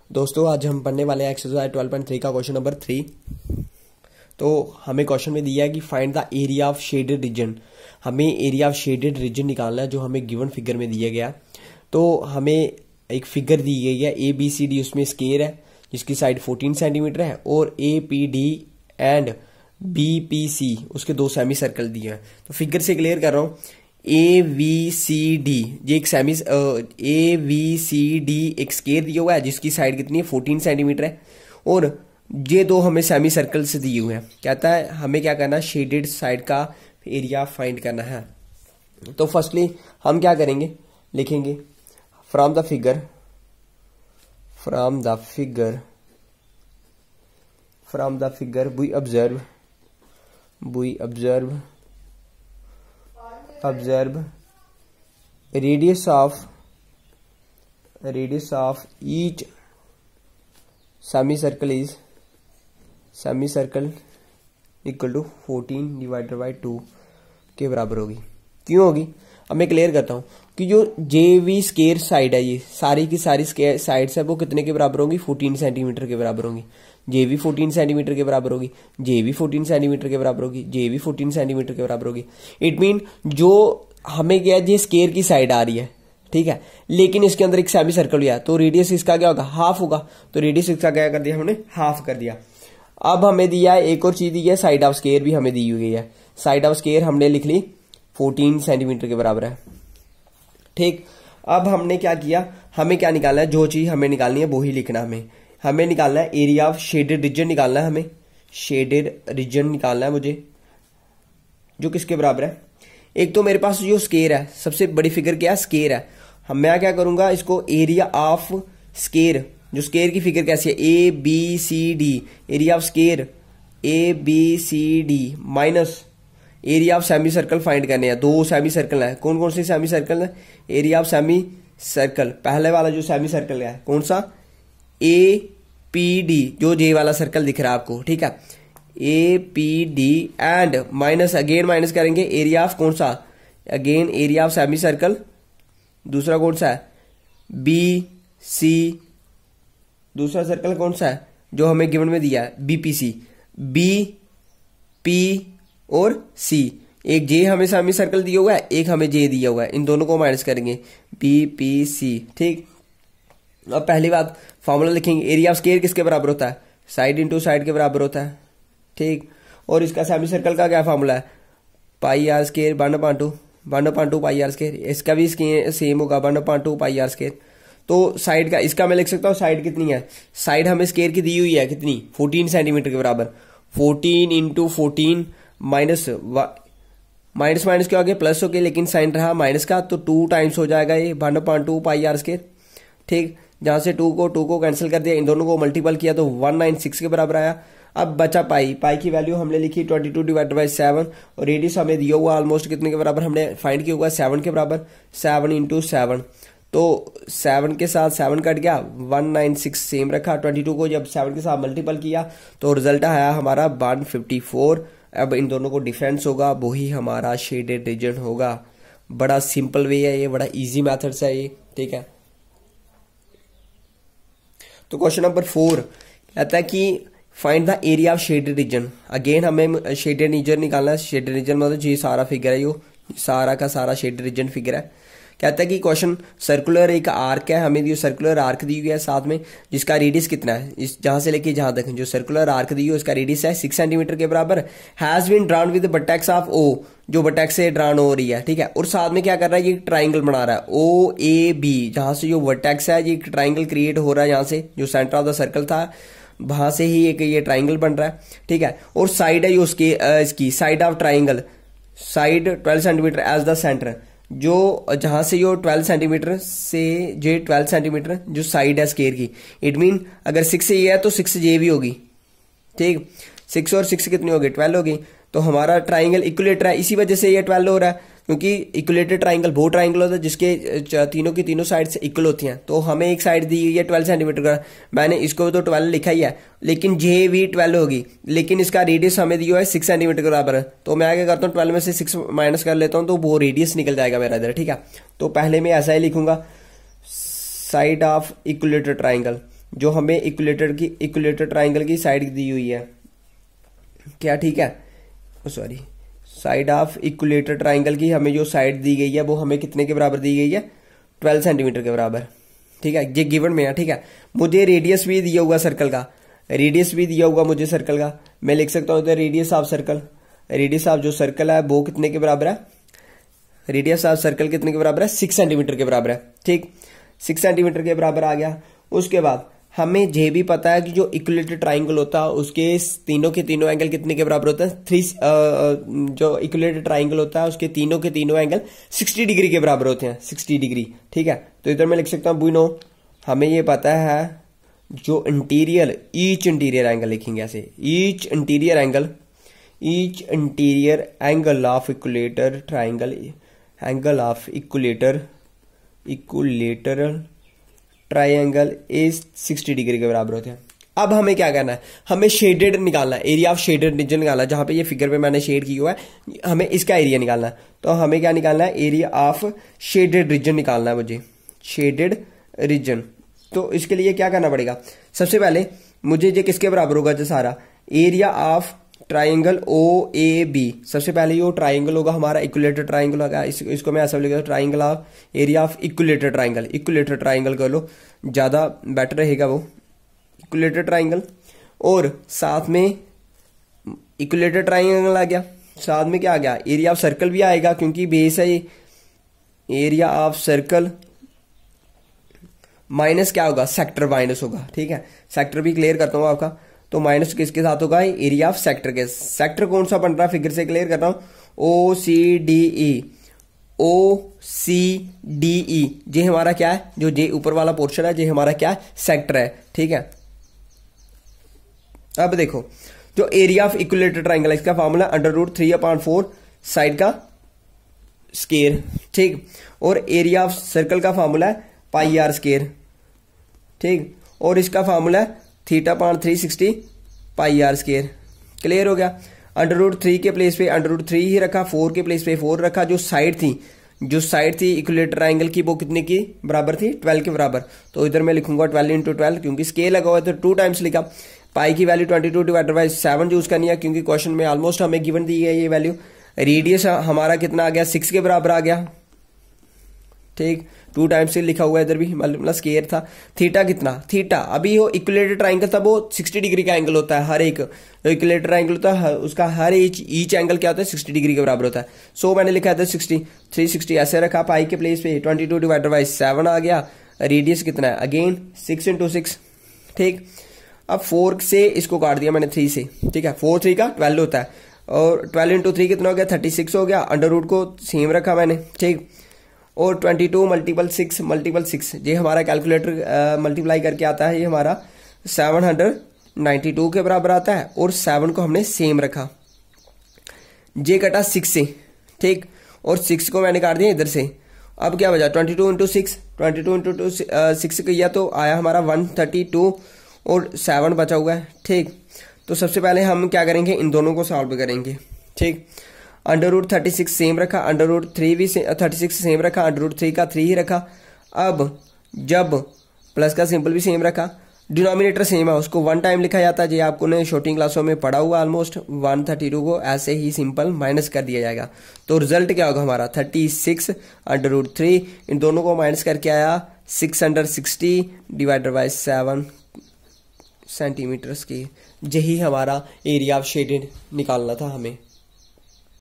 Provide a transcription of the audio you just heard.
दोस्तों आज हम पढ़ने वाले हैं एक्सरसाइज 12.3 का क्वेश्चन नंबर 3। तो हमें क्वेश्चन में दिया है कि find the area of shaded region. हमें एरिया ऑफ शेडेड रीजन निकालना है जो हमें गिवन फिगर में दिया गया। तो हमें एक फिगर दी गई है ABCD, उसमें स्केयर है जिसकी साइड 14 सेंटीमीटर है और APD एंड BPC उसके दो सेमी सर्कल दिए हैं। तो फिगर से क्लियर कर रहा हूं, AVCD ये एक सेमी AVCD एक स्केयर दिया हुआ है जिसकी साइड कितनी है 14 सेंटीमीटर है और ये दो हमें सेमी सर्कल से दिए हुए हैं। कहता है हमें क्या करना है, शेडेड साइड का एरिया फाइंड करना है। तो फर्स्टली हम क्या करेंगे, लिखेंगे from the figure we observe radius of each semicircle equal to 14 divided by 2 के बराबर होगी। क्यों होगी अब मैं क्लियर करता हूं कि जो JV स्केयर साइड है, ये सारी की सारी साइड्स है वो कितने के बराबर होंगी, 14 सेंटीमीटर के बराबर होंगी। JV 14 सेंटीमीटर के बराबर होगी, JV 14 सेंटीमीटर के बराबर होगी, JV 14 सेंटीमीटर के बराबर होगी। इट मीन जो हमें क्या है, ये स्केयर की साइड आ रही है, ठीक है, लेकिन इसके अंदर एक सेमी सर्कल हुआ है तो रेडियस इसका क्या होगा, हाफ होगा। तो रेडियस इसका क्या कर दिया, हमने हाफ कर दिया। अब हमें दिया है एक और चीज दी है, साइड ऑफ स्केयर भी हमें दी हुई है। साइड ऑफ स्केयर हमने लिख ली 14 सेंटीमीटर के बराबर है, ठीक। अब हमने क्या किया, हमें क्या निकालना है, जो चीज हमें निकालनी है वो ही लिखना। हमें निकालना है एरिया ऑफ शेडेड रीजन निकालना है। हमें शेडेड रीजन निकालना है मुझे, जो किसके बराबर है। एक तो मेरे पास जो स्केयर है, सबसे बड़ी फिगर क्या है, स्केयर है। मैं क्या करूंगा, इसको एरिया ऑफ स्केयर, जो स्केयर की फिगर कैसी है ABCD, area of square ABCD minus area of semi circle find करने हैं। दो सेमी सर्कल है, कौन कौन से सेमी सर्कल है, एरिया ऑफ सेमी सर्कल, पहले वाला जो सेमी सर्कल है कौन सा, APD, जो J वाला सर्कल दिख रहा है आपको, ठीक है, APD and minus, again minus करेंगे एरिया ऑफ कौन सा, again area of semi circle, दूसरा कौन सा है BC, दूसरा सर्कल कौन सा है जो हमें गिवन में दिया है BPC, BP और C। एक J हमें सेमी सर्कल दिया हुआ है, एक हमें J दिया हुआ है, इन दोनों को माइनस करेंगे BPC, ठीक। अब पहली बात फॉर्मूला लिखेंगे, एरिया ऑफ स्केयर किसके बराबर होता है, साइड इंटू साइड के बराबर होता है, ठीक। और इसका सेमी सर्कल का क्या फॉर्मूला है, pi r square 1/2 pi r square. इसका भी सेम होगा 1/2 पाई आर स्केयर। तो साइड का इसका मैं लिख सकता हूँ, साइड कितनी है, साइड हमें स्केयर की दी हुई है कितनी, 14 सेंटीमीटर के बराबर। 14 इंटू 14 माइनस माइनस क्या हो गया, प्लस हो गया, लेकिन साइन रहा माइनस का, तो 2 टाइम्स हो जाएगा ये 1/2 पाई आर स्केयर, ठीक। जहां से 2 को कैंसिल कर दिया, इन दोनों को मल्टीपल किया तो 196 के बराबर आया। अब बचा पाई की वैल्यू हमने लिखी 22 डिवाइडेड बाई 7 और रेडियस हमें दिया हुआ ऑलमोस्ट कितने के बराबर, हमने फाइंड किया हुआ 7 के बराबर, 7 इंटू 7, तो 7 के साथ 7 कट गया, 196 सेम रखा। 22 को जब 7 के साथ मल्टीपल किया तो रिजल्ट आया हमारा 154। अब इन दोनों को डिफरेंस होगा, वही हमारा शेडेड रीजन होगा। बड़ा सिंपल वे है ये, बड़ा इजी मेथड्स है ये, ठीक है। तो क्वेश्चन नंबर 4 कहता है कि find the area of shaded region. Again हमें शेडेड रीजन निकालना है। शेडेड रीजन मतलब ये सारा फिगर है, यो सारा का सारा शेडेड रीजन फिगर है। कहता है कि क्वेश्चन सर्कुलर एक आर्क है, हमें जो सर्कुलर आर्क दी हुई है साथ में, जिसका रेडियस कितना है, इस जहां से लेके जहां तक जो सर्कुलर आर्क दी हुई है उसका रेडियस है 6 सेंटीमीटर के बराबर। Has been drawn with vertex of O, जो वर्टेक्स से ड्रॉन हो रही है, ठीक है। और साथ में क्या कर रहा है, ये ट्राइंगल बना रहा है OAB, जहां से जो वर्टेक्स है ये ट्राइंगल क्रिएट हो रहा है, यहाँ से जो सेंटर ऑफ द सर्कल था वहां से ही एक ये ट्राइंगल बन रहा है, ठीक है। और साइड है उसकी इसकी side of triangle, side 12 centimetre as the centre, जो जहां से यो 12 सेंटीमीटर से जे 12 सेंटीमीटर जो साइड है स्केयर की। इट मीन अगर 6 से ये है तो 6 J भी होगी, ठीक। 6 और 6 कितनी होगी, 12 होगी। तो हमारा ट्राइंगल इक्विलेटर है, इसी वजह से ये 12 हो रहा है, क्योंकि इक्विलेटर ट्राइंगल वो ट्राइंगल होता है जिसके तीनों की तीनों साइड से इक्वल होती हैं। तो हमें एक साइड दी हुई है 12 सेंटीमीटर का, मैंने इसको तो 12 लिखा ही है, लेकिन जे भी 12 होगी, लेकिन इसका रेडियस हमें दिया है 6 सेंटीमीटर के बराबर है। तो मैं क्या करता हूँ 12 में से 6 माइनस कर लेता हूँ, तो वो रेडियस निकल जाएगा मेरा इधर, ठीक है। तो पहले मैं ऐसा ही लिखूंगा, साइड ऑफ इक्विलेटर ट्राइंगल, जो हमें इक्विलेटर ट्राइंगल की साइड दी हुई है, क्या ठीक है, sorry, side of equilateral triangle की हमें जो साइड दी गई है वो हमें कितने के बराबर दी गई है, 12 सेंटीमीटर के बराबर, ठीक है, ये गिवन में है, ठीक है। मुझे रेडियस भी दिया हुआ सर्कल का, रेडियस भी दिया हुआ मुझे सर्कल का, मैं लिख सकता हूँ radius of circle, radius of जो सर्कल है वो कितने के बराबर है, रेडियस ऑफ सर्कल कितने के बराबर है, 6 सेंटीमीटर के बराबर है, ठीक, 6 सेंटीमीटर के बराबर आ गया। उसके बाद हमें ये भी पता है कि जो इक्विलेटर ट्राइंगल होता है उसके तीनों के तीनों एंगल कितने के बराबर होता है, जो इक्विलेटर ट्राइंगल होता है उसके तीनों के तीनों एंगल 60 डिग्री के बराबर होते हैं, 60 डिग्री, ठीक है। तो इधर मैं लिख सकता हूँ बुनो, हमें ये पता है जो ईच इंटीरियर एंगल लिखेंगे ऐसे, each interior angle of equilateral triangle, angle of equilateral triangle is 60 degree के बराबर होते हैं। अब हमें क्या करना है, हमें शेडेड निकालना है, एरिया ऑफ शेडेड रीजन निकालना है, जहां पे ये फिगर पे मैंने शेड की हुआ है, हमें इसका एरिया निकालना है। तो हमें क्या निकालना है, एरिया ऑफ शेडेड रीजन निकालना है मुझे, शेडेड रीजन। तो इसके लिए क्या करना पड़ेगा, सबसे पहले मुझे ये किसके बराबर होगा, जो सारा area of triangle O A B, सबसे पहले ये ट्राइंगल होगा हमारा, इक्विलेटर ट्राइंगल होगा, इसको मैं ऐसा लिखूंगा triangle of area of equilateral triangle कर लो, ज्यादा बेटर रहेगा वो, इक्विलेटर ट्राइंगल। और साथ में इक्विलेटर ट्राइंगल आ गया, साथ में क्या आ गया, एरिया ऑफ सर्कल भी आएगा क्योंकि बेस है, एरिया ऑफ सर्कल माइनस क्या होगा, सेक्टर माइनस होगा, ठीक है, सेक्टर भी क्लियर करता हूं आपका। तो माइनस किसके साथ होगा, एरिया ऑफ सेक्टर के, सेक्टर कौन सा बन रहा है फिगर से क्लियर कर रहा हूं, ओ सी डी ई, ये हमारा क्या है, जो ये ऊपर वाला पोर्शन है ये हमारा क्या है, सेक्टर है, ठीक है। अब देखो जो एरिया ऑफ इक्विलेटर ट्राइंगल है इसका फॉर्मूला √3/4 साइड का स्केयर, ठीक, और एरिया ऑफ सर्कल का फॉर्मूला है πr², ठीक, और इसका फॉर्मूला है θ/360 πr², क्लियर हो गया। √3 के प्लेस पे √3 ही रखा, 4 के प्लेस पे 4 रखा, जो साइड थी इक्विलेटर ट्राइंगल की वो कितने की बराबर थी, 12 के बराबर। तो इधर मैं लिखूंगा 12 × 12, क्योंकि स्केल लगा हुआ है तो 2 टाइम्स लिखा। पाई की वैल्यू 22/7 यूज करनी है क्योंकि क्वेश्चन में ऑलमोस्ट हमें गिवन दी है ये वैल्यू। रेडियस हमारा कितना आ गया, 6 के बराबर आ गया, ठीक, 2 टाइम्स से लिखा हुआ है इधर भी, मतलब स्केयर था। थीटा कितना, थीटा अभी वो इक्विलेटर ट्राइंगल था वो 60 डिग्री का एंगल होता है, हर एक जो इक्विलेटर ट्राइंगल होता है उसका हर ईच एंगल क्या होता है, 60 डिग्री के बराबर होता है। सो मैंने लिखा था 60, 360 ऐसे रखा, पाई के प्लेस पे 22/7 आ गया। रेडियस कितना है, अगेन 6 × 6, ठीक। अब 4 से इसको काट दिया मैंने 3 से, ठीक है, 4 3 का 12 होता है, और 12 × 3 कितना हो गया, 36 हो गया। अंडर रूट को सेम रखा मैंने, ठीक, और 22 × 6 ये हमारा कैलकुलेटर मल्टीप्लाई करके आता है, ये हमारा 792 के बराबर आता है, और 7 को हमने सेम रखा, जे कटा 6 से, ठीक, और 6 को मैंने काट दिया इधर से। अब क्या बचा, 22 × 6, 22 × 6 किया तो आया हमारा 132, और 7 बचा हुआ है, ठीक। तो सबसे पहले हम क्या करेंगे, इन दोनों को सॉल्व करेंगे, ठीक। √36 सेम रखा, √3 भी 36 सेम रखा, √3 का 3 ही रखा। अब जब प्लस का सिंपल भी सेम रखा, डिनोमिनेटर सेम है उसको 1 टाइम लिखा जाता है, ये आपको ने छोटी क्लासों में पढ़ा हुआ ऑलमोस्ट। 132 को ऐसे ही सिंपल माइनस कर दिया जाएगा, तो रिजल्ट क्या होगा हमारा 36 √3, इन दोनों को माइनस करके आया 660 / 7 सेंटीमीटर की। यही हमारा एरिया ऑफ शेडेड निकालना था हमें।